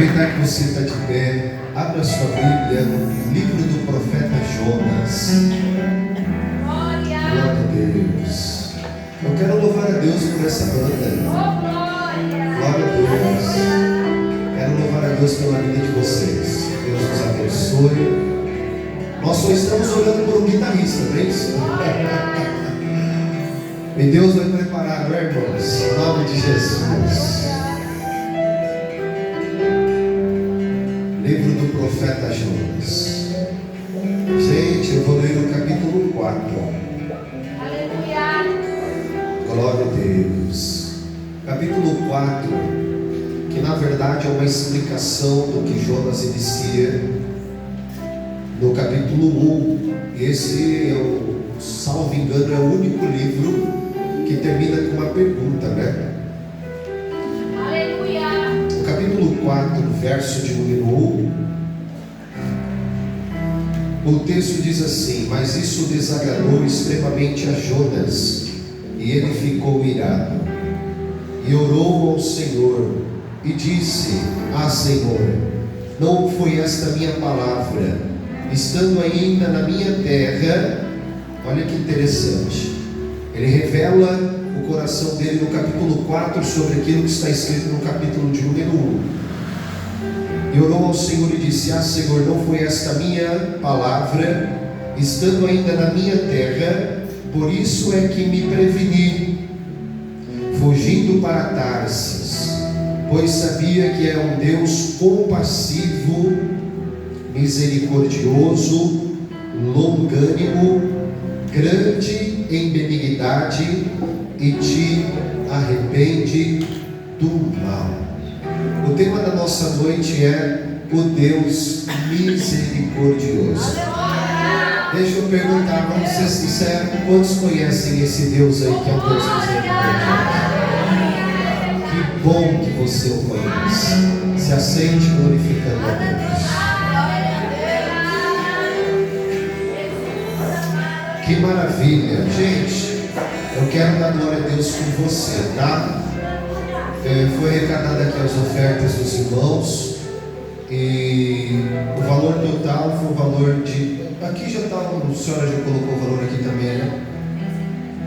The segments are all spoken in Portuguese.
Aproveitar que você está de pé, abra sua Bíblia no livro do profeta Jonas. Glória a Deus. Eu quero louvar a Deus por essa banda. Glória a Deus. Quero louvar a Deus pela vida de vocês. Deus nos abençoe. Nós só estamos orando por um guitarrista, não é isso? E Deus vai preparar, não é, irmãos? Em nome de Jesus. Livro do profeta Jonas. Gente, eu vou ler o capítulo 4. Aleluia. Glória a Deus. Capítulo 4, que na verdade é uma explicação do que Jonas inicia no capítulo 1. Esse, salvo engano, é o único livro que termina com uma pergunta, né? Capítulo 4, verso de número 1. O texto diz assim: mas isso desagradou extremamente a Jonas, e ele ficou irado, e orou ao Senhor, e disse: ah, Senhor, não foi esta minha palavra, estando ainda na minha terra? Olha que interessante, ele revela o coração dele no capítulo 4 sobre aquilo que está escrito no capítulo de número 1. E orou ao Senhor e disse: ah, Senhor, não foi esta minha palavra, estando ainda na minha terra? Por isso é que me preveni, fugindo para Tarsis, pois sabia que é um Deus compassivo, misericordioso, longânimo, grande em benignidade, e te arrepende do mal. O tema da nossa noite é o Deus misericordioso. Deixa eu perguntar, vamos ser sinceros, quantos conhecem esse Deus aí que é o Deus misericordioso? Que bom que você o conhece. Se assente glorificando a Deus. Que maravilha, gente. Eu quero dar glória a Deus por você, tá? Foi arrecadada aqui as ofertas dos irmãos, e o valor total foi o valor de... Aqui já está, a senhora já colocou o valor aqui também, né?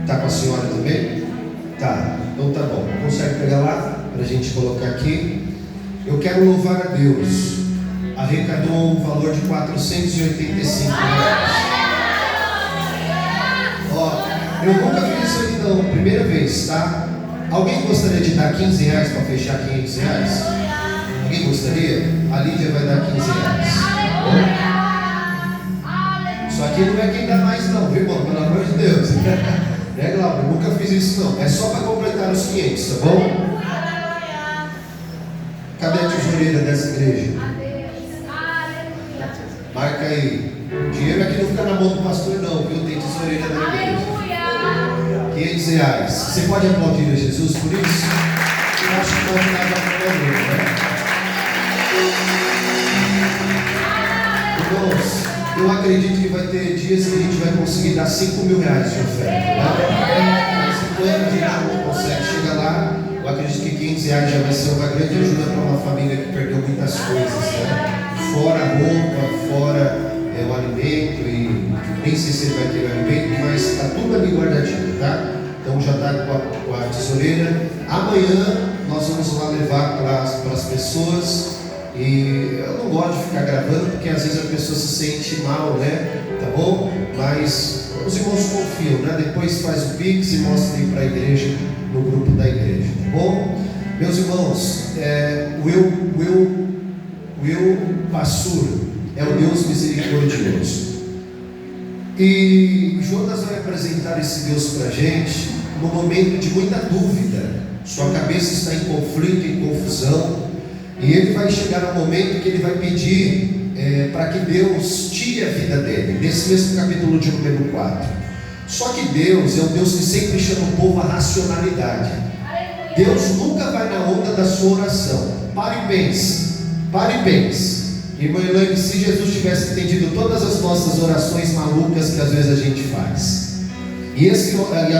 Tá com a senhora também? Tá, então tá bom. Consegue pegar lá para a gente colocar aqui? Eu quero louvar a Deus. Arrecadou um valor de 485 reais. Ó, eu nunca fiz isso aí não, primeira vez, tá? Alguém gostaria de dar 15 reais para fechar 500 reais? Alguém gostaria? A Lídia vai dar 15 reais. Isso aqui não é quem dá mais não, viu, irmão? Pelo amor de Deus. Né, Glauber? Eu nunca fiz isso não. É só para completar os 500, tá bom? Cadê a tesoureira dessa igreja? Marca aí. Dinheiro aqui não fica na mão do pastor não, viu? Tem tesoureira da igreja. 500 reais. Você pode aplaudir a Jesus por isso? Eu acho que não é nada para né? Irmãos, eu acredito que vai ter dias que a gente vai conseguir dar 5 mil reais de oferta, né? Mas quando a gente não consegue chegar lá, eu acredito que 500 reais já vai ser uma grande ajuda para uma família que perdeu muitas coisas, né? Fora a roupa, fora o alimento, e nem sei se ele vai ter alimento, mas está tudo ali guardadinho, tá? Então já está com a tesoureira. Amanhã nós vamos lá levar para as pessoas. E eu não gosto de ficar gravando, porque às vezes a pessoa se sente mal, né? Tá bom? Mas os irmãos confiam, né? Depois faz o Pix e mostra aí para a igreja, no grupo da igreja, tá bom? Meus irmãos, Will Passur é o Deus misericordioso. E Jonas vai apresentar esse Deus para a gente no momento de muita dúvida. Sua cabeça está em conflito, em confusão. E ele vai chegar ao momento que ele vai pedir para que Deus tire a vida dele. Nesse mesmo capítulo de número 4. Só que Deus é um Deus que sempre chama o povo à racionalidade. Deus nunca vai na onda da sua oração. Pare e pense. Pare e pense. Irmã Elaine, se Jesus tivesse entendido todas as nossas orações malucas que às vezes a gente faz, e às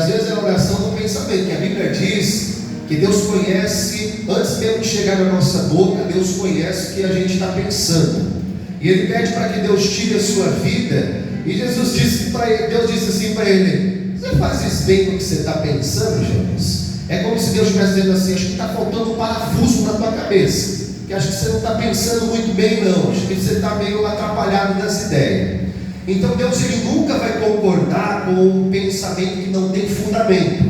vezes é a oração do pensamento, que a Bíblia diz que Deus conhece, antes mesmo de chegar na nossa boca, Deus conhece o que a gente está pensando. E ele pede para que Deus tire a sua vida. E Jesus disse para ele, Deus disse assim para ele: você faz isso bem no que você está pensando, Jonas? É como se Deus estivesse dizendo assim: acho que está faltando um parafuso na tua cabeça, que acho que você não está pensando muito bem não, acho que você está meio atrapalhado das ideias. Então Deus, ele nunca vai concordar com um pensamento que não tem fundamento.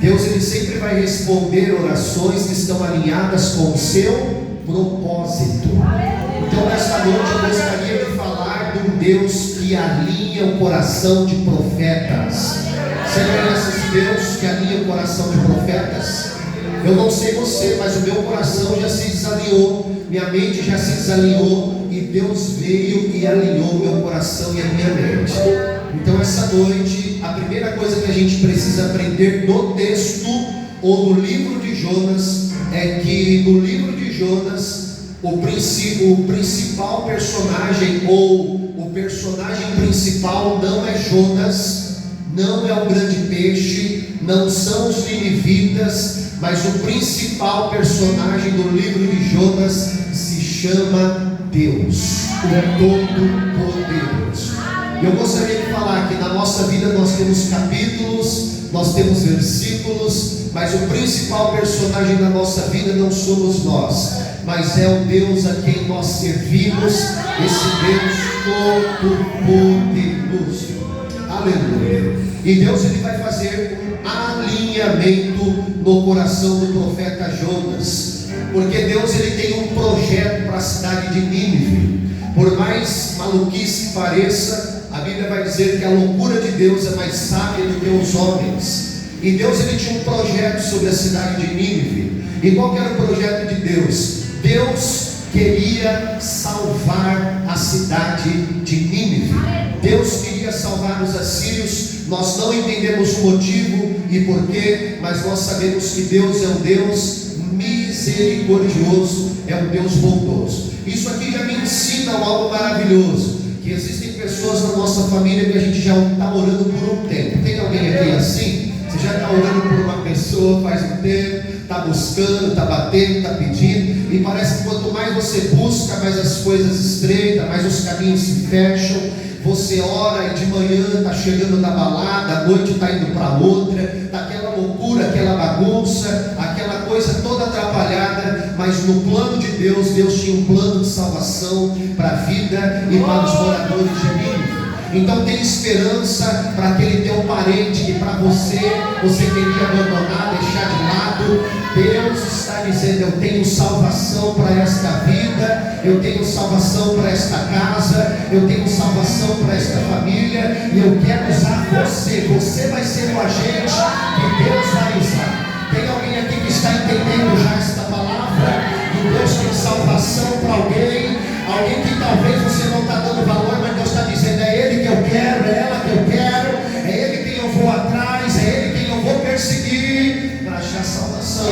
Deus, ele sempre vai responder orações que estão alinhadas com o seu propósito. Então nesta noite eu gostaria de falar de um Deus que alinha o coração de profetas. Você conhece esse Deus que alinha o coração de profetas? Eu não sei você, mas o meu coração já se desalinhou, minha mente já se desalinhou, e Deus veio e alinhou o meu coração e a minha mente. Então essa noite, a primeira coisa que a gente precisa aprender no texto ou no livro de Jonas é que no livro de Jonas o principal personagem, ou o personagem principal, não é Jonas, não é o grande peixe, não são os ninivitas, mas o principal personagem do livro de Jonas se chama Deus, o Todo-Poderoso. Eu gostaria de falar que na nossa vida nós temos capítulos, nós temos versículos, mas o principal personagem da nossa vida não somos nós, mas é o Deus a quem nós servimos, esse Deus Todo-Poderoso. Aleluia. E Deus, ele vai fazer um alinhamento no coração do profeta Jonas, porque Deus, ele tem um projeto para a cidade de Nínive. Por mais maluquice que pareça, a Bíblia vai dizer que a loucura de Deus é mais sábia do que os homens. E Deus, ele tinha um projeto sobre a cidade de Nínive. E qual que era o projeto de Deus? Deus queria salvar a cidade de Nínive. Deus queria salvar os assírios. Nós não entendemos o motivo e porquê, mas nós sabemos que Deus é um Deus misericordioso, é um Deus bondoso. Isso aqui já me ensina algo maravilhoso, que existem pessoas na nossa família que a gente já está orando por um tempo. Tem alguém aqui assim? Você já está orando por uma pessoa faz um tempo, está buscando, está batendo, está pedindo, e parece que quanto mais você busca, mais as coisas estreitam, mais os caminhos se fecham. Você ora e de manhã está chegando da balada, à noite está indo para outra, está aquela loucura, aquela bagunça, aquela coisa toda atrapalhada, mas no plano de Deus, Deus tinha um plano de salvação para a vida e para os moradores de Nínive. Então tem esperança para aquele teu parente que para você queria abandonar, deixar de lado. Deus está dizendo: eu tenho salvação para esta vida, eu tenho salvação para esta casa, eu tenho salvação para esta família, e eu quero usar você. Você vai ser o agente que Deus vai usar. Tem alguém aqui que está entendendo já esta palavra? Que Deus tem salvação para alguém que talvez você não está dando valor, mas Deus está dizendo: é Ele que eu quero, é ela que eu quero, é Ele quem eu vou atrás, é Ele quem eu vou perseguir para achar salvação.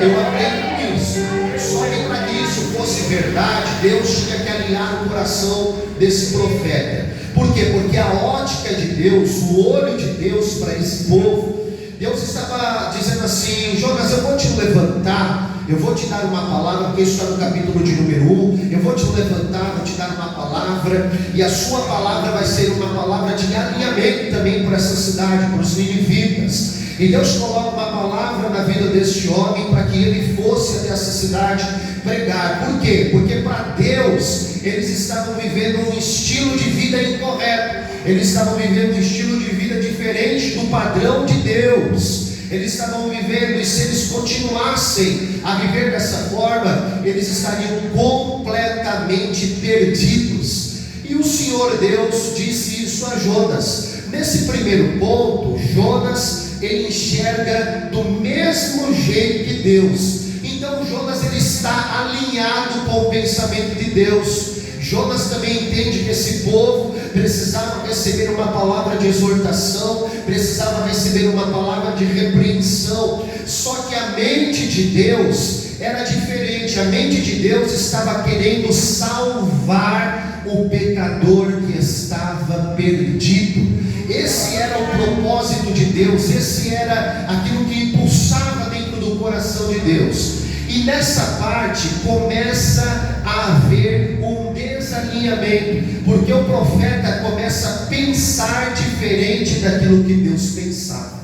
Eu aprendo nisso. Só que para que isso fosse verdade, Deus tinha que alinhar o coração desse profeta. Por quê? Porque a ótica de Deus, o olho de Deus para esse povo, Deus estava dizendo assim: Jonas, eu vou te levantar, eu vou te dar uma palavra, porque isso está no capítulo de número 1. Eu vou te levantar, vou te dar uma palavra, e a sua palavra vai ser uma palavra de alinhamento também para essa cidade, para os ninivitas. E Deus coloca uma palavra na vida deste homem para que ele fosse até essa cidade pregar. Por quê? Porque para Deus eles estavam vivendo um estilo de vida incorreto. Eles estavam vivendo um estilo de vida diferente do padrão de Deus. Eles estavam vivendo, e se eles continuassem a viver dessa forma, eles estariam completamente perdidos. E o Senhor Deus disse isso a Jonas. Nesse primeiro ponto, Jonas, ele enxerga do mesmo jeito que Deus. Então Jonas, ele está alinhado com o pensamento de Deus. Jonas também entende que esse povo precisava receber uma palavra de exortação, precisava receber uma palavra de repreensão. Só que a mente de Deus era diferente. A mente de Deus estava querendo salvar o pecador que estava perdido. Esse era o propósito de Deus, esse era aquilo que impulsava dentro coração de Deus. E nessa parte começa a haver um desalinhamento, porque o profeta começa a pensar diferente daquilo que Deus pensava.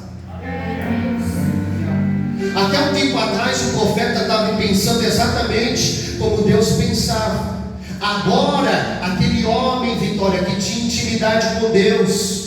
Até um tempo atrás o profeta estava pensando exatamente como Deus pensava. Agora, aquele homem, Vitória, que tinha intimidade com Deus,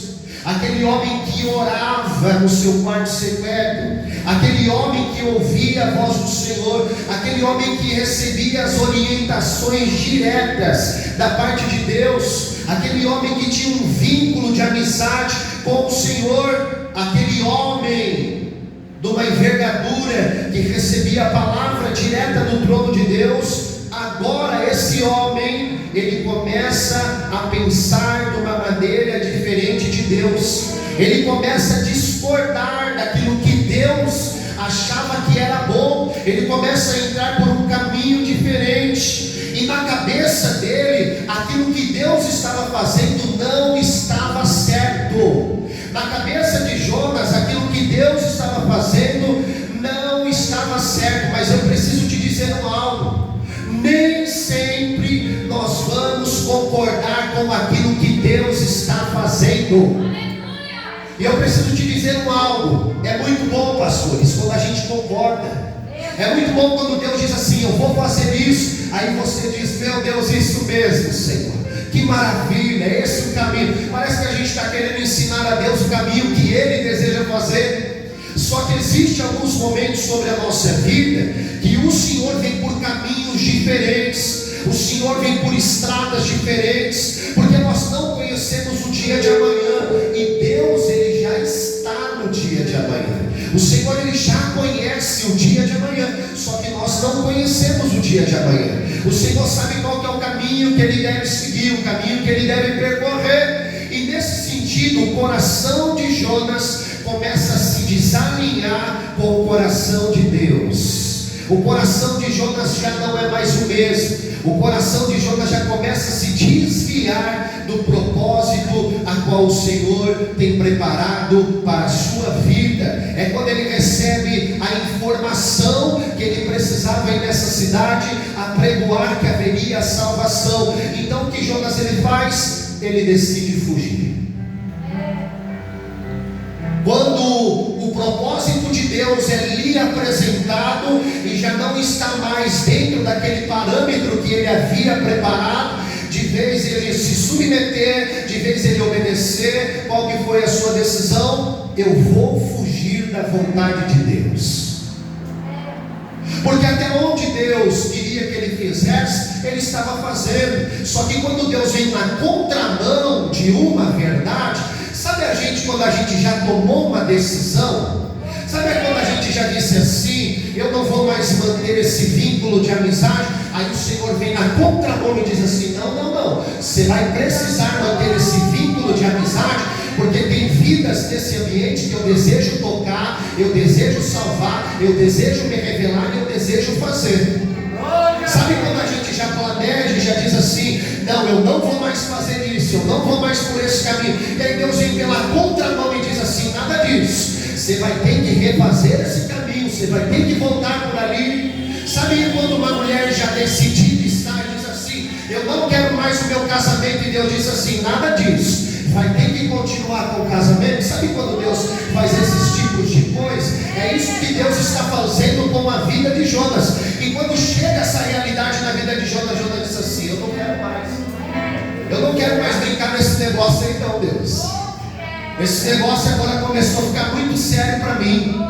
aquele homem que orava no seu quarto secreto, aquele homem que ouvia a voz do Senhor, aquele homem que recebia as orientações diretas da parte de Deus, aquele homem que tinha um vínculo de amizade com o Senhor, aquele homem de uma envergadura que recebia a palavra direta do trono de Deus. Agora esse homem, ele começa a pensar de uma maneira diferente de Deus. Ele começa a discordar daquilo que Deus achava que era bom. Ele começa a entrar por um caminho diferente. E na cabeça dele, aquilo que Deus estava fazendo não estava certo. Na cabeça de Jonas, aquilo que Deus estava fazendo não estava certo. Mas eu preciso te dizer algo: nem sempre nós vamos concordar com aquilo que Deus está fazendo. E eu preciso te dizer algo: é muito bom, pastores, quando a gente concorda. É muito bom quando Deus diz assim: eu vou fazer isso. Aí você diz: meu Deus, isso mesmo, Senhor, que maravilha, é esse o caminho. Parece que a gente está querendo ensinar a Deus o caminho que Ele deseja fazer. Só que existem alguns momentos sobre a nossa vida que o Senhor vem por caminhos diferentes, o Senhor vem por estradas diferentes, porque nós não conhecemos o dia de amanhã, e Deus, Ele já está no dia de amanhã. O Senhor, Ele já conhece o dia de amanhã, só que nós não conhecemos o dia de amanhã. O Senhor sabe qual que é o caminho que Ele deve seguir, o caminho que Ele deve percorrer. E nesse sentido, o coração de Jonas começa a se desalinhar com o coração de Deus. O coração de Jonas já não é mais o mesmo. O coração de Jonas já começa a se desviar do propósito a qual o Senhor tem preparado para a sua vida. É quando ele recebe a informação que ele precisava ir nessa cidade apregoar que haveria salvação. Então o que Jonas ele faz? Ele decide fugir. Quando o propósito de Deus é lhe apresentado e já não está mais dentro daquele parâmetro que ele havia preparado, de vez ele se submeter, de vez ele obedecer, qual que foi a sua decisão? Eu vou fugir da vontade de Deus. Porque até onde Deus queria que ele fizesse, ele estava fazendo. Só que quando Deus vem na contramão de uma verdade, sabe a gente quando a gente já tomou uma decisão? Sabe quando a gente já disse assim: eu não vou mais manter esse vínculo de amizade? Aí o Senhor vem na contramão e diz assim: não, você vai precisar manter esse vínculo de amizade, porque tem vidas nesse ambiente que eu desejo tocar, eu desejo salvar, eu desejo me revelar e eu desejo fazer. Sabe quando a gente já planeja e já diz assim: não, eu não vou mais fazer isso, eu não vou mais por esse caminho. E aí Deus vem pela contramão e diz assim: nada disso, você vai ter que refazer esse caminho, você vai ter que voltar por ali. Sabe quando uma mulher já decidida está e diz assim: eu não quero mais o meu casamento, e Deus diz assim: nada disso, vai ter que continuar com o casamento. Sabe quando Deus faz esses tipos de coisa? É isso que Deus está fazendo com a vida de Jonas. E quando chega essa realidade na vida de Jonas, Jonas diz assim: eu não quero mais, eu não quero mais brincar nesse negócio aí não, Deus. Esse negócio agora começou a ficar muito sério para mim.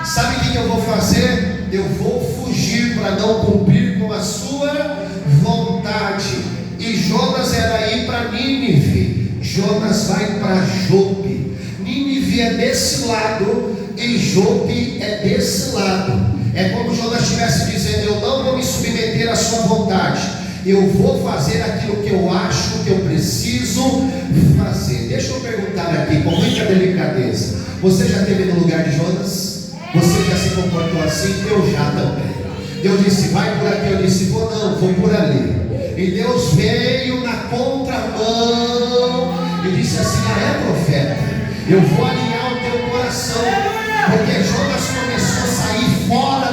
Sabe o que eu vou fazer? Eu vou fugir para não cumprir com a sua vontade. E Jonas era ir para Nínive. Jonas vai para Jope. Nínive é desse lado e Jope é desse lado. É como Jonas estivesse dizendo: eu não vou me submeter à sua vontade, eu vou fazer aquilo que eu acho que eu preciso fazer. Deixa eu perguntar aqui com muita delicadeza: você já esteve no lugar de Jonas? Você já se comportou assim? Eu já também. Deus disse: vai por aqui. Eu disse: vou por ali. E Deus veio na contramão e disse assim: profeta, eu vou alinhar o teu coração, porque Jonas começou a sair fora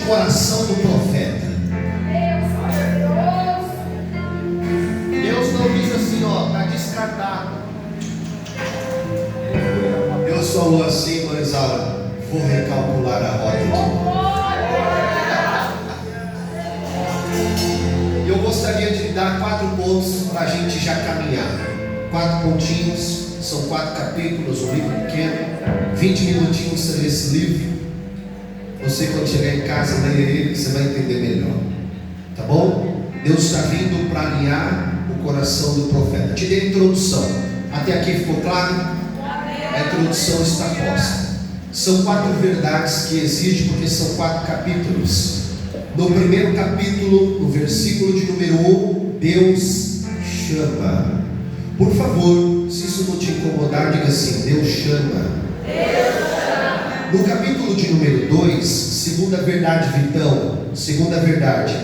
coração do profeta. Deus não diz assim, ó, está descartado. Deus falou assim, mas vou recalcular a rota de novo. Eu gostaria de dar 4 pontos para a gente já caminhar. 4 pontinhos, são 4 capítulos, um livro pequeno, 20 minutinhos sobre esse livro. Você, quando chegar em casa, leia ele, que você vai entender melhor. Tá bom? Deus está vindo para alinhar o coração do profeta. Te dei a introdução. Até aqui ficou claro? A introdução está posta. São 4 verdades que exigem, porque são 4 capítulos. No primeiro capítulo, no versículo de número 1, Deus chama. Por favor, se isso não te incomodar, diga assim: Deus chama. Deus chama. No capítulo de número 2, segunda verdade, Vitão, segunda verdade,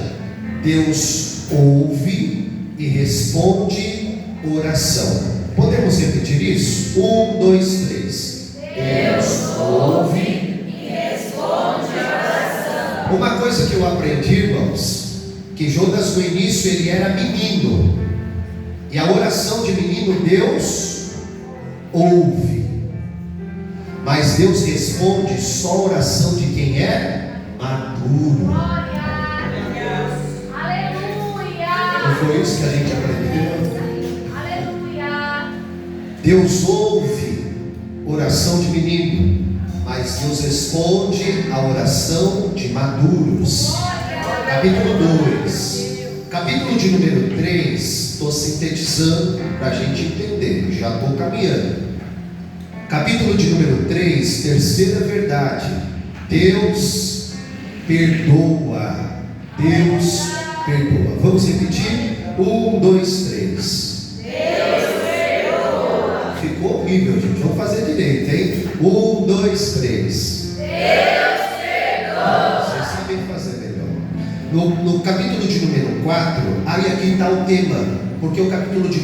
Deus ouve e responde oração. Podemos repetir isso? 1, 2, 3. Deus ouve e responde oração. Uma coisa que eu aprendi, irmãos, que Jonas no início ele era menino. E a oração de menino Deus ouve, mas Deus responde só a oração de quem é maduro. Aleluia! Não foi isso que a gente aprendeu? Aleluia! Deus ouve oração de menino, mas Deus responde a oração de maduros. Capítulo 2. Capítulo de número 3, estou sintetizando para a gente entender, já estou caminhando. Capítulo de número 3, terceira verdade, Deus perdoa. Deus perdoa. Vamos repetir? 1, 2, 3. Deus perdoa. Ficou horrível, gente. Vamos fazer direito, hein? 1, 2, 3. Deus perdoa. Vocês sabem fazer melhor. No capítulo de número 4, aí aqui está o tema, porque o capítulo de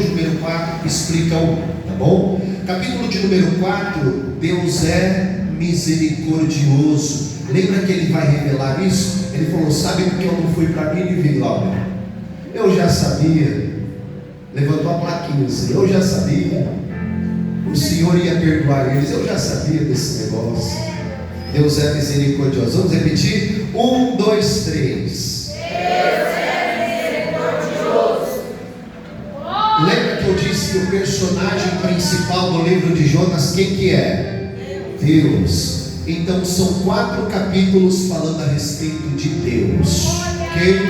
número 4 explica tá bom? Capítulo de número 4, Deus é misericordioso. Lembra que ele vai revelar isso? Ele falou: sabe porque eu não fui para mim e vi, Glauber? Eu já sabia. Levantou a plaquinha assim: eu já sabia. O Senhor ia perdoar eles, eu já sabia desse negócio. Deus é misericordioso. Vamos repetir? 1, 2, 3. Deus é misericordioso. Lembra que eu disse que o personagem principal do livro de Jonas, quem que é? Deus. Então são 4 capítulos falando a respeito de Deus. Ok?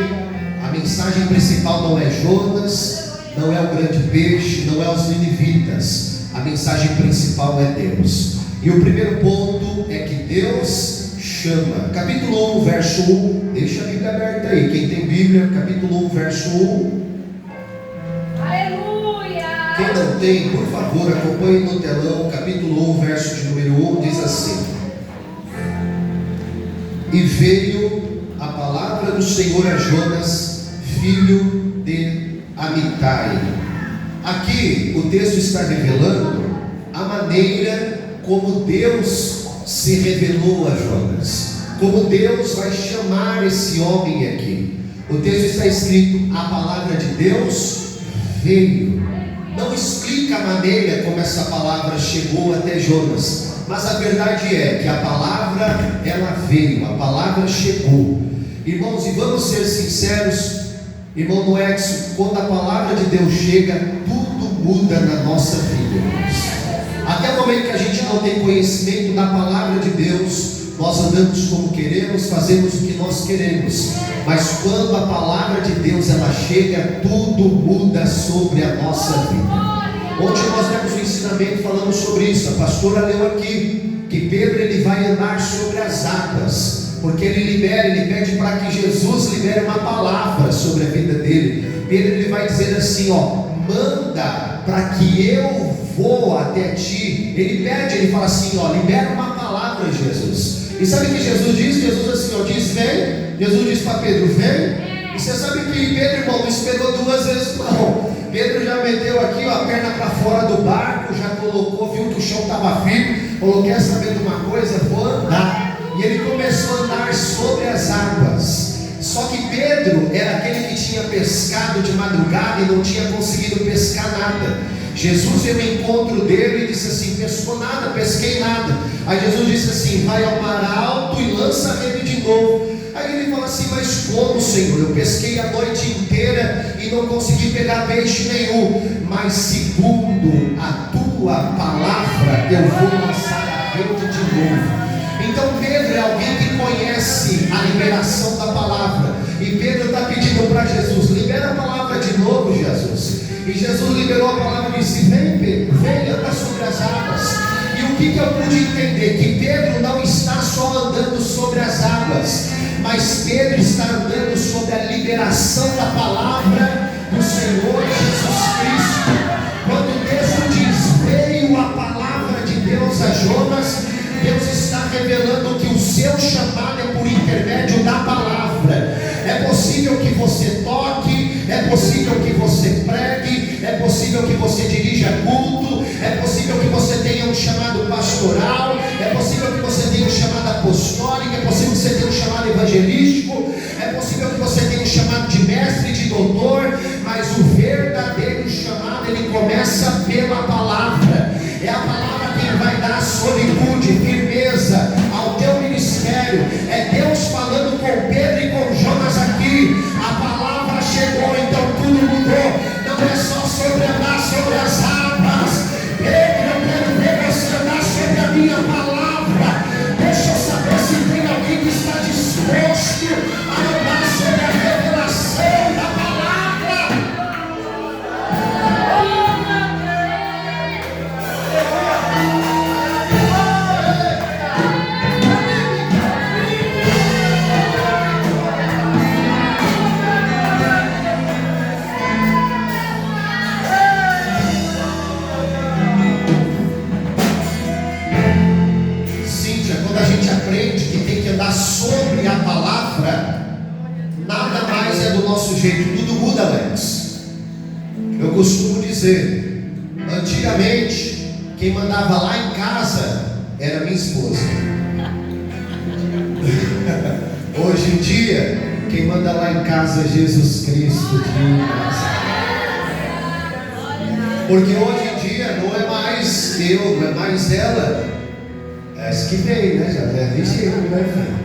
A mensagem principal não é Jonas, não é o grande peixe, não é os ninivitas. A mensagem principal é Deus. E o primeiro ponto é que Deus chama. Capítulo 1, verso 1. Deixa a Bíblia aberta aí. Quem tem Bíblia, capítulo 1, verso 1. Aleluia! Quem não tem, por favor, acompanhe no telão. Capítulo 1, verso de número 1, diz assim: E veio a palavra do Senhor a Jonas, filho de Amitai. Aqui o texto está revelando a maneira como Deus se revelou a Jonas, como Deus vai chamar esse homem aqui. O texto está escrito: a palavra de Deus veio. Não explica a maneira como essa palavra chegou até Jonas, mas a verdade é que a palavra ela veio, a palavra chegou. Irmãos, e vamos ser sinceros, irmão Noedson, quando a palavra de Deus chega, tudo muda na nossa vida, irmãos. Até o momento que a gente não tem conhecimento da palavra de Deus, nós andamos como queremos, fazemos o que nós queremos. Mas quando a palavra de Deus ela chega, tudo muda sobre a nossa vida. Ontem nós demos um ensinamento falando sobre isso. A pastora leu aqui que Pedro ele vai andar sobre as águas, porque ele pede para que Jesus libere uma palavra sobre a vida dele. Pedro ele vai dizer assim, manda para que eu vou até ti. Ele fala assim, libera uma palavra, Jesus. E sabe o que Jesus diz? Jesus assim, diz, vem. Jesus diz para Pedro, vem. E você sabe que Pedro, irmão, não esperou 2 vezes não. Pedro já meteu aqui a perna para fora do barco, já colocou, viu que o chão estava firme, falou, quer saber de uma coisa? Vou andar. e ele começou a andar sobre as águas. Só que Pedro era aquele que tinha pescado de madrugada e não tinha conseguido pescar nada. Jesus veio ao encontro dele e disse assim: pescou nada, pesquei nada. Aí Jesus disse assim: vai ao mar alto e lança a rede de novo. Aí ele fala assim: mas como, Senhor? Eu pesquei a noite inteira e não consegui pegar peixe nenhum, mas segundo a tua palavra eu vou lançar a rede de novo. Então Pedro é alguém que conhece a liberação da palavra, e Pedro está pedindo para Jesus: libera a palavra de novo, Jesus. E Jesus liberou a palavra e disse: vem Pedro, vem andar sobre as águas. E o que eu pude entender? Que Pedro não está só andando sobre as águas, mas Pedro está andando sobre a liberação da palavra do Senhor Jesus Cristo. Quando o texto diz: veio a palavra de Deus a Jonas, Deus está revelando que o seu chamado é por intermédio da palavra. É possível que você toque, é possível que você pregue, é possível que você dirija culto, é possível que você tenha um chamado pastoral, é possível que você tenha um chamado apostólico, é possível que você tenha um chamado evangelístico, é possível que você tenha um chamado de mestre, de doutor, mas o verdadeiro chamado, ele começa pela palavra. É a palavra quem vai dar solitude, firmeza ao teu ministério. É Deus falando com Pedro e com Jonas aqui. A palavra chegou, então tudo mudou. Não é só sobre andar sobre as águas. Pedro, eu quero ver você andar sobre a minha palavra. Deixa eu saber se tem alguém que está disposto a andar sobre a revelação da palavra. Sobre a palavra, nada mais é do nosso jeito, tudo muda, Alex. Eu costumo dizer, antigamente, quem mandava lá em casa era minha esposa. Hoje em dia, quem manda lá em casa é Jesus Cristo de Nazaré. Porque hoje em dia não é mais eu, não é mais ela. Essa que veio, né? Já deve ser, né, filho?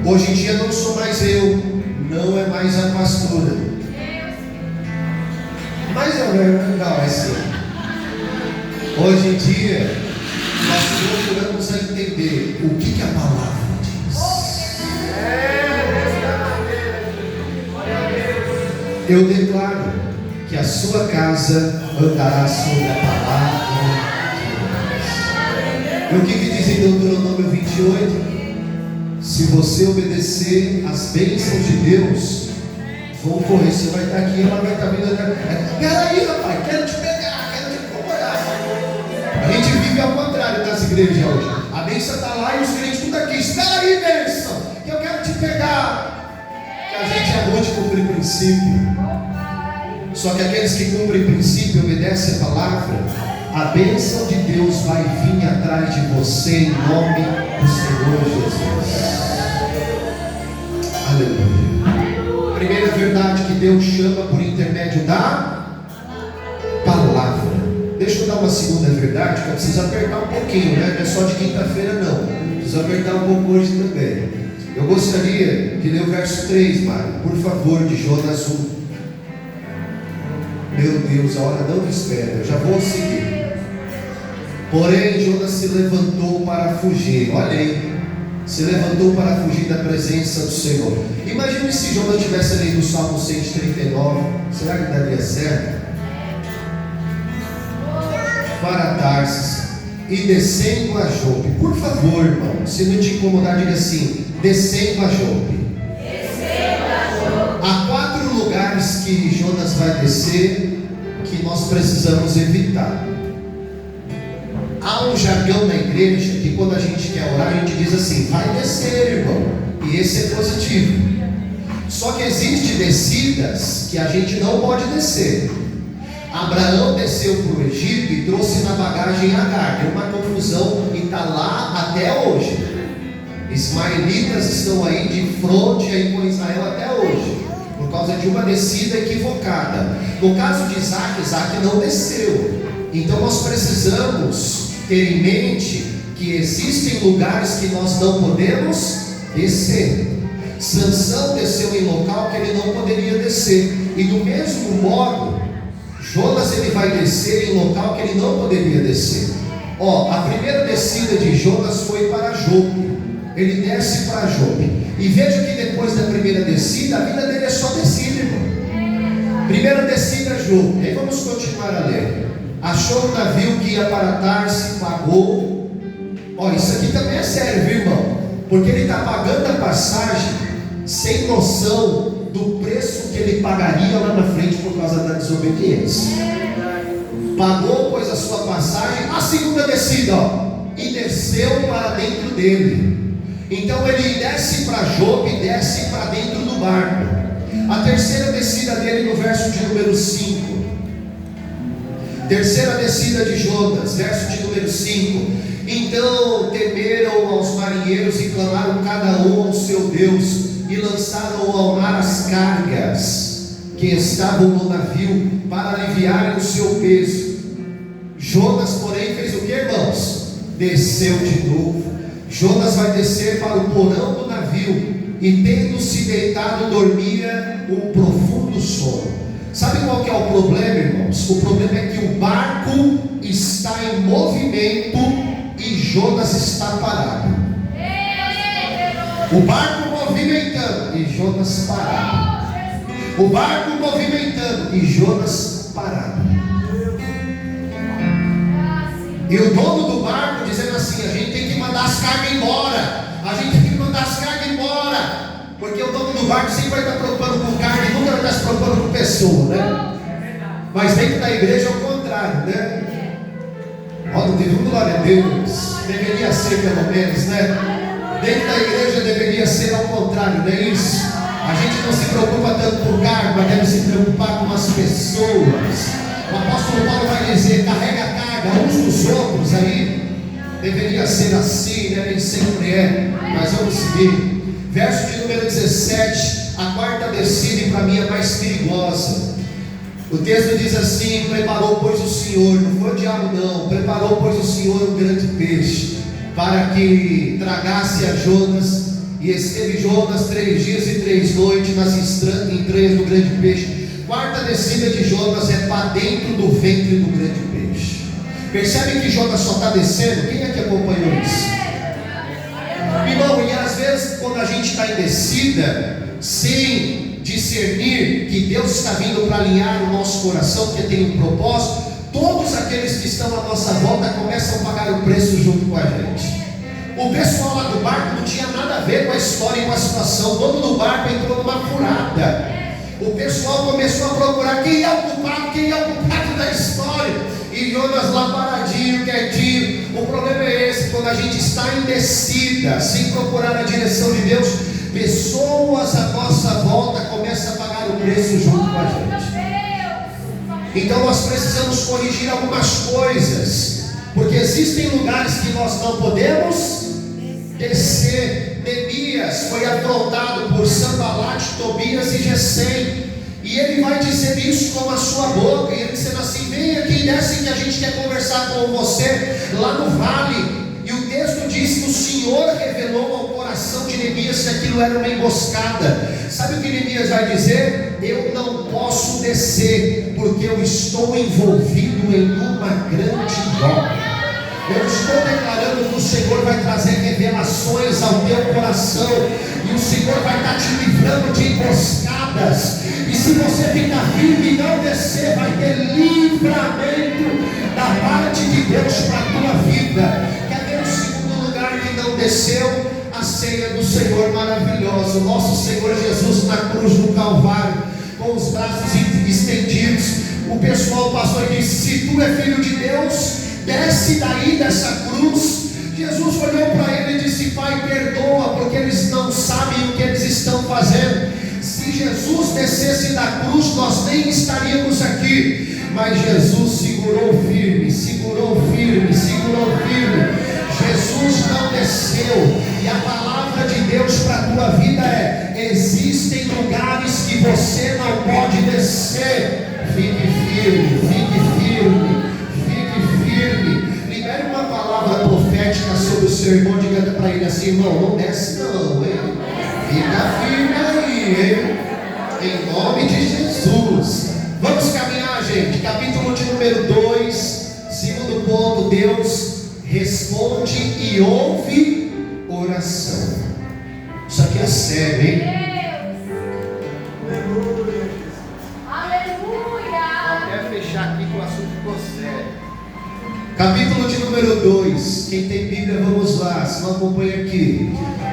Hoje em dia não sou mais eu, não é mais a pastora. Mas não, é assim. Hoje em dia, nós procuramos a entender o que a palavra diz. Eu declaro que a sua casa andará sobre a palavra de Deus. E o que diz em Deuteronômio 28? Se você obedecer às bênçãos de Deus, vão correr. Você vai estar aqui, ela vai estar vindo. Peraí, rapaz, quero te pegar, quero te incomodar. A gente vive ao contrário das igrejas hoje. A bênção está lá e os crentes tudo aqui. Espera aí, bênção, que eu quero te pegar. Que a gente é bom de cumprir princípio. Só que aqueles que cumprem princípio e obedecem a palavra, a bênção de Deus vai vir atrás de você em nome do Senhor Jesus. Aleluia. Primeira verdade, que Deus chama por intermédio da palavra. Deixa eu dar uma segunda verdade, que eu preciso apertar um pouquinho, né? Não é só de quinta-feira não, preciso apertar um pouco hoje também. Eu gostaria de ler o verso 3, Mário, por favor, de Jonas 1. Meu Deus, a hora não me espera, eu já vou seguir. Porém, Jonas se levantou para fugir. Olha aí, se levantou para fugir da presença do Senhor. Imagine se Jonas tivesse lido o Salmo 139. Será que daria certo? Para Tarsis e descendo a Jope. Por favor, irmão, se não te incomodar, diga assim: descendo a Jope. Há 4 lugares que Jonas vai descer que nós precisamos evitar. Há um jargão na igreja que quando a gente quer orar, a gente diz assim: vai descer, irmão. E esse é positivo. Só que existem descidas que a gente não pode descer. Abraão desceu para o Egito e trouxe na bagagem Agar. Deu uma confusão e está lá até hoje. ismaelitas estão aí de fronte aí com Israel até hoje, por causa de uma descida equivocada. No caso de Isaac, Isaac não desceu. Então nós precisamos ter em mente que existem lugares que nós não podemos descer. Sansão desceu em local que ele não poderia descer, e do mesmo modo Jonas ele vai descer em local que ele não poderia descer. A primeira descida de Jonas foi para Jope. Ele desce para Jope, e veja que depois da primeira descida, a vida dele é só descida, irmão. Primeira descida, Jope. Aí vamos continuar a ler. Achou um navio que ia para Tarsis, pagou. Isso aqui também é sério, viu, irmão? Porque ele está pagando a passagem sem noção do preço que ele pagaria lá na frente por causa da desobediência. Pagou, pois, a sua passagem. A segunda descida, e desceu para dentro dele. Então ele desce para Jope e desce para dentro do barco. A terceira descida dele no verso de número 5. Terceira descida de Jonas, verso de número 5. Então temeram aos marinheiros e clamaram cada um ao seu Deus, e lançaram ao mar as cargas que estavam no navio para aliviarem o seu peso. Jonas, porém, fez o que, irmãos? Desceu de novo. Jonas vai descer para o porão do navio, e tendo-se deitado, dormia um profundo sono. Sabe qual que é o problema, irmãos? O problema é que o barco está em movimento e Jonas está parado. O barco movimentando e Jonas parado. O barco movimentando e Jonas parado. E o dono do barco dizendo assim: a gente tem que mandar as cargas embora. A gente tem que mandar as cargas embora. Porque o dono do barco sempre vai estar preocupando com carne, nunca vai estar se preocupando com pessoa, né? Mas dentro da igreja é o contrário, né? Não teve um glória a Deus. Deveria ser pelo menos, né? Dentro da igreja deveria ser ao contrário, não é isso? A gente não se preocupa tanto com carne, mas deve se preocupar com as pessoas. O apóstolo Paulo vai dizer: carrega a carga uns dos outros aí. Deveria ser assim, né? Nem sempre é, mas vamos seguir. Verso de número 17, a quarta descida, e para mim a mais perigosa. O texto diz assim: preparou, pois, o Senhor, não foi o diabo não, preparou, pois, o Senhor um grande peixe, para que tragasse a Jonas. E esteve Jonas 3 dias e 3 noites nas entranhas do grande peixe. Quarta descida de Jonas é para dentro do ventre do grande peixe. Percebe que Jonas só está descendo? Quem é que acompanhou isso? Irmão, e às vezes quando a gente está em descida, sem discernir que Deus está vindo para alinhar o nosso coração, porque tem um propósito, todos aqueles que estão à nossa volta começam a pagar o preço junto com a gente. O pessoal lá do barco não tinha nada a ver com a história e com a situação. O dono do barco entrou numa furada. O pessoal começou a procurar quem é o culpado da história. E Jonas lá paradinho, quietinho. O problema é esse: quando a gente está em descida, sem procurar a direção de Deus, pessoas à nossa volta começam a pagar o preço junto com a gente. Então nós precisamos corrigir algumas coisas, porque existem lugares que nós não podemos descer. Neemias foi afrontado por Sanbalate, Tobias e Gesem, e ele vai dizer isso com a sua boca, e ele dizendo assim: vem aqui, desce que a gente quer conversar com você lá no vale. E o texto diz que o Senhor revelou ao coração de Neemias que aquilo era uma emboscada. Sabe o que Neemias vai dizer? Eu não posso descer, porque eu estou envolvido em uma grande obra. Eu estou declarando que o Senhor vai trazer revelações ao teu coração, e o Senhor vai estar te livrando de emboscadas. E se você ficar firme e não descer, vai ter livramento da parte de Deus para a tua vida. Quer ver o segundo lugar que não desceu? A ceia do Senhor maravilhosa. O nosso Senhor Jesus na cruz do Calvário, com os braços estendidos. O pessoal passou e disse: se tu é filho de Deus, desce daí dessa cruz. Jesus olhou para ele e disse: Pai, perdoa, porque eles não sabem o que eles estão fazendo. Se Jesus descesse da cruz, nós nem estaríamos aqui. Mas Jesus segurou firme, segurou firme, segurou firme. Jesus não desceu. E a palavra tua vida é: existem lugares que você não pode descer. Fique firme, fique firme, fique firme. Libere uma palavra profética sobre o seu irmão. Diga para ele assim: irmão, não desce não, hein? Fica firme aí, hein? Em nome de Jesus. Vamos caminhar, gente. Capítulo de número 2, segundo ponto: Deus responde e ouve oração. Isso aqui é sério, hein? Aleluia. Aleluia. Até fechar aqui que o assunto ficou sério. Capítulo de número 2. Quem tem Bíblia, vamos lá. Se não acompanha aqui.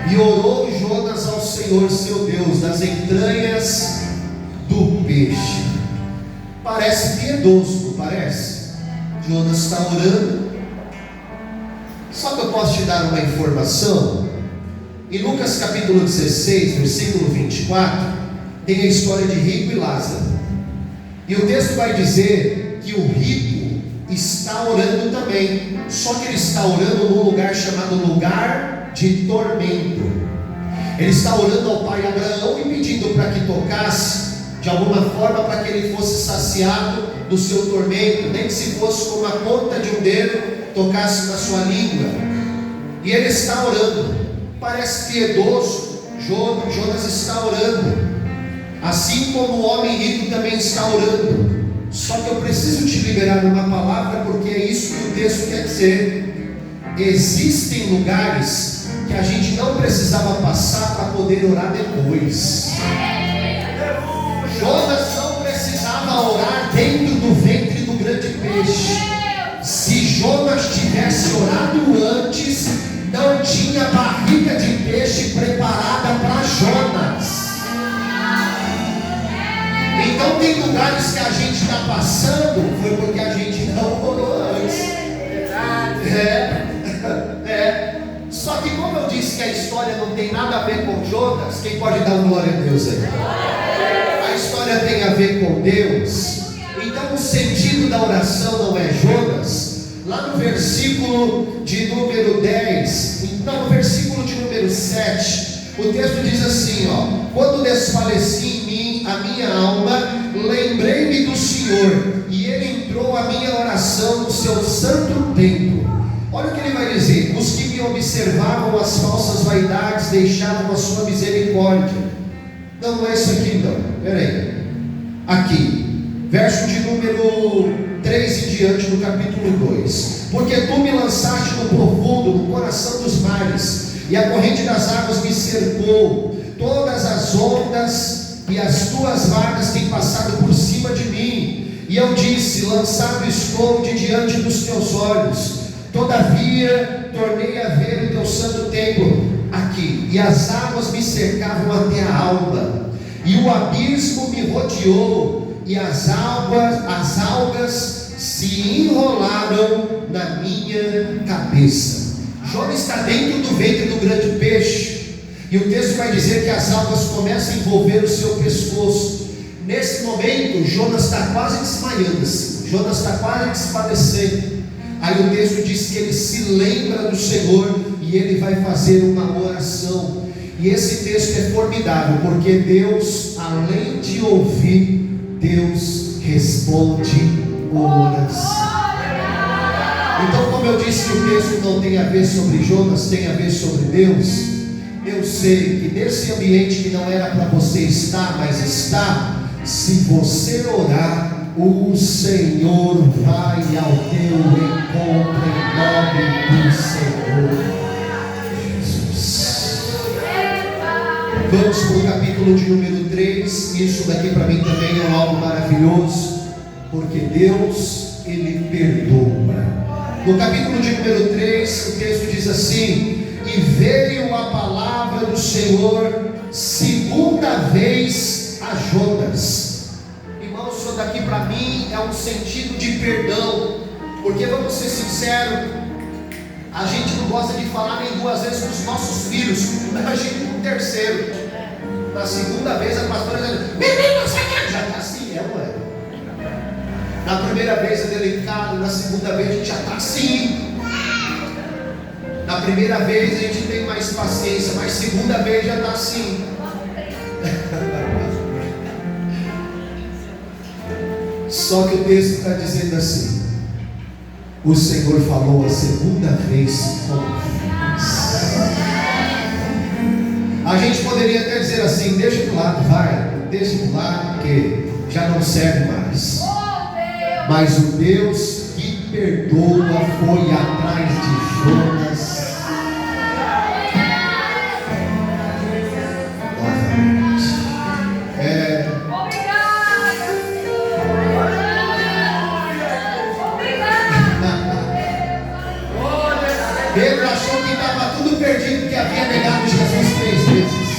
E orou Jonas ao Senhor seu Deus das entranhas do peixe. Parece piedoso, não parece? Jonas está orando. Só que eu posso te dar uma informação. Em Lucas capítulo 16, versículo 24, tem a história de rico e Lázaro. E o texto vai dizer que o rico está orando também. Só que ele está orando num lugar chamado lugar de tormento. Ele está orando ao pai Abraão e pedindo para que tocasse de alguma forma para que ele fosse saciado do seu tormento, nem que se fosse com a ponta de um dedo, tocasse na sua língua. E ele está orando. Parece piedoso. Jonas está orando, assim como o homem rico também está orando. Só que eu preciso te liberar uma palavra, porque é isso que o texto quer dizer. Existem lugares que a gente não precisava passar para poder orar depois. Jonas não precisava orar dentro do ventre do grande peixe. Se Jonas tivesse orado antes, não tinha barriga de peixe preparada para Jonas. Então tem lugares que a gente está passando, foi porque a gente não orou antes. Só que como eu disse que a história não tem nada a ver com Jonas, quem pode dar glória a Deus aí? A história tem a ver com Deus. Então o sentido da oração não é Jonas. Lá no versículo de número 10, então no versículo de número 7, o texto diz assim, quando desfaleci em mim a minha alma, lembrei-me do Senhor, e Ele entrou a minha oração no seu santo templo. Olha o que ele vai dizer: os que me observavam as falsas vaidades deixavam a sua misericórdia. Não é isso aqui não, peraí. Aqui, verso de número 3 em diante do capítulo 2. Porque tu me lançaste no profundo, no coração dos mares, e a corrente das águas me cercou. Todas as ondas e as tuas vagas têm passado por cima de mim. E eu disse: lançado estou de diante dos teus olhos. Todavia tornei a ver o teu santo templo aqui, e as águas me cercavam até a alma, e o abismo me rodeou, e as algas se enrolaram na minha cabeça. Jonas está dentro do ventre do grande peixe, e o texto vai dizer que as algas começam a envolver o seu pescoço. Nesse momento, Jonas está quase desmaiando, Jonas está quase desfalecendo. Aí o texto diz que ele se lembra do Senhor e ele vai fazer uma oração. E esse texto é formidável, porque Deus, além de ouvir, Deus responde oração. Então, como eu disse que o texto não tem a ver sobre Jonas, tem a ver sobre Deus, eu sei que nesse ambiente que não era para você estar, mas está, se você orar, o Senhor vai ao teu encontro em nome do Senhor Jesus. Vamos para o capítulo de número 3. Isso daqui para mim também é algo maravilhoso, porque Deus, Ele perdoa. No capítulo de número 3, o texto diz assim: e veio a palavra do Senhor segunda vez a Jonas. Isso daqui para mim é um sentido de perdão, porque vamos ser sinceros, a gente não gosta de falar nem duas vezes com os nossos filhos, imagina um terceiro. Na segunda vez a pastora diz: menino, você já está assim, ué. Na primeira vez é delicado, na segunda vez a gente já está assim. Na primeira vez a gente tem mais paciência, mas segunda vez já está assim. Só que o texto está dizendo assim: o Senhor falou a segunda vez com firmeza. A gente poderia até dizer assim: deixa de lado, vai, deixa de lado, porque já não serve mais. Mas o Deus que perdoa foi atrás de Jonas novamente. Pedro achou que estava tudo perdido, porque havia negado Jesus 3 vezes.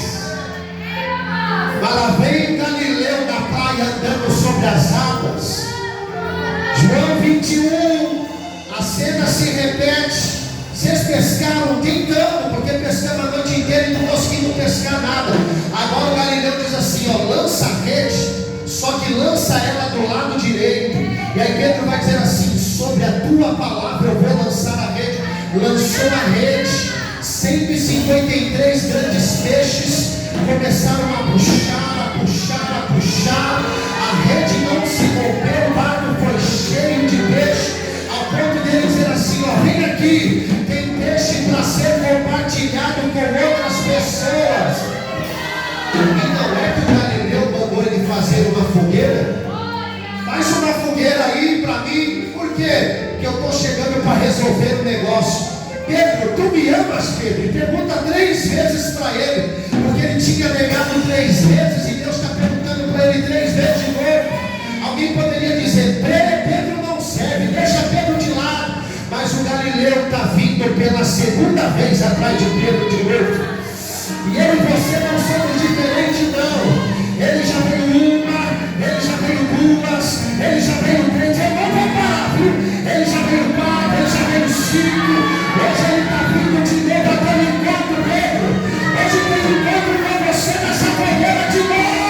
Mas lá vem Galileu da praia andando sobre as águas. João 21, a cena se repete. Vocês pescaram? Tentando, porque pescamos a noite inteira e não conseguimos pescar nada. Agora o Galileu diz assim: ó, lança a rede, só que lança ela do lado direito. E aí Pedro vai dizer assim: sobre a tua palavra eu vou lançar a rede. Lançou a rede, 153 grandes peixes começaram a puxar, a puxar, a puxar. A rede não se rompeu, o barco foi cheio de peixe, ao ponto dele dizer assim: ó, vem aqui, tem peixe para ser compartilhado com outras pessoas. E não é que o Galileu mandou ele fazer uma fogueira? Faz uma fogueira aí para mim. Por quê? Porque eu estou chegando para resolver o negócio. Pedro, tu me amas, Pedro? E pergunta 3 vezes para ele, porque ele tinha negado 3 vezes e Deus está perguntando para ele 3 vezes de novo. Alguém poderia dizer: Pedro não serve, deixa Pedro de lado. Mas o Galileu está vindo pela segunda vez atrás de Pedro de novo. E eu e você não somos diferentes, não. Ele já veio uma, ele já veio 2, ele já veio 3. Eu não vou parar, viu? Ele já veio 4, ele já veio 5. Hoje ele está vindo de novo até o encontro, Pedro. Hoje tem encontro com você nessa fogueira de novo.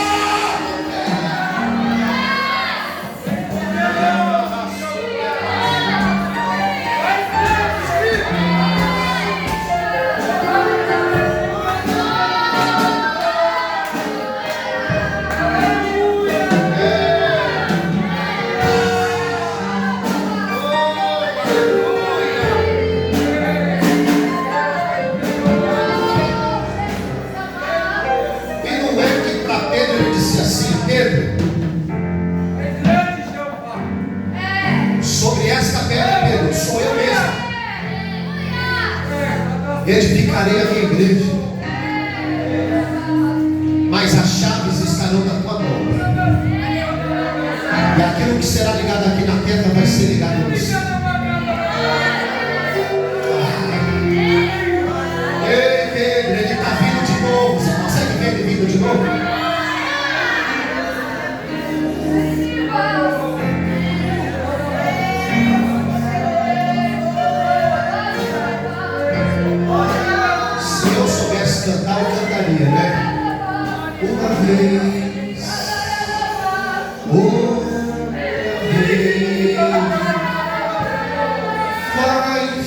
Edificarei a minha igreja, mas as chaves estarão na tua mão, e aquilo que será ligado aqui na terra vai ser ligado no céu. Ei, Pedro, ele está vindo de novo. Você consegue ver ele vindo de novo? Cantar, eu cantaria, né? Uma vez, vai em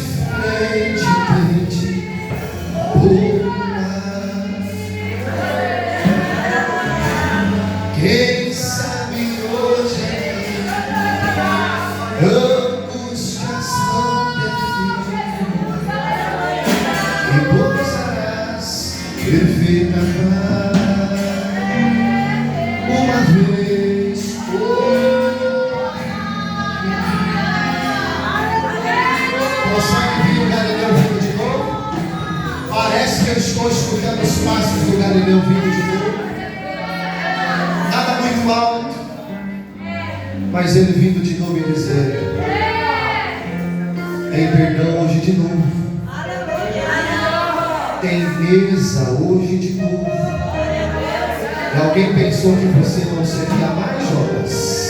frente, pede quem sabe hoje angústias vão ter fim e pousarás perfeita paz. Uma vez consegue vir o Galileu vindo de novo? Parece que eu estou escutando os passos do Galileu vindo de novo. Nada muito alto, mas ele vindo de novo e dizendo: tem perdão hoje de novo, tem mesa hoje de novo. E alguém pensou que você não seria mais, Jonas?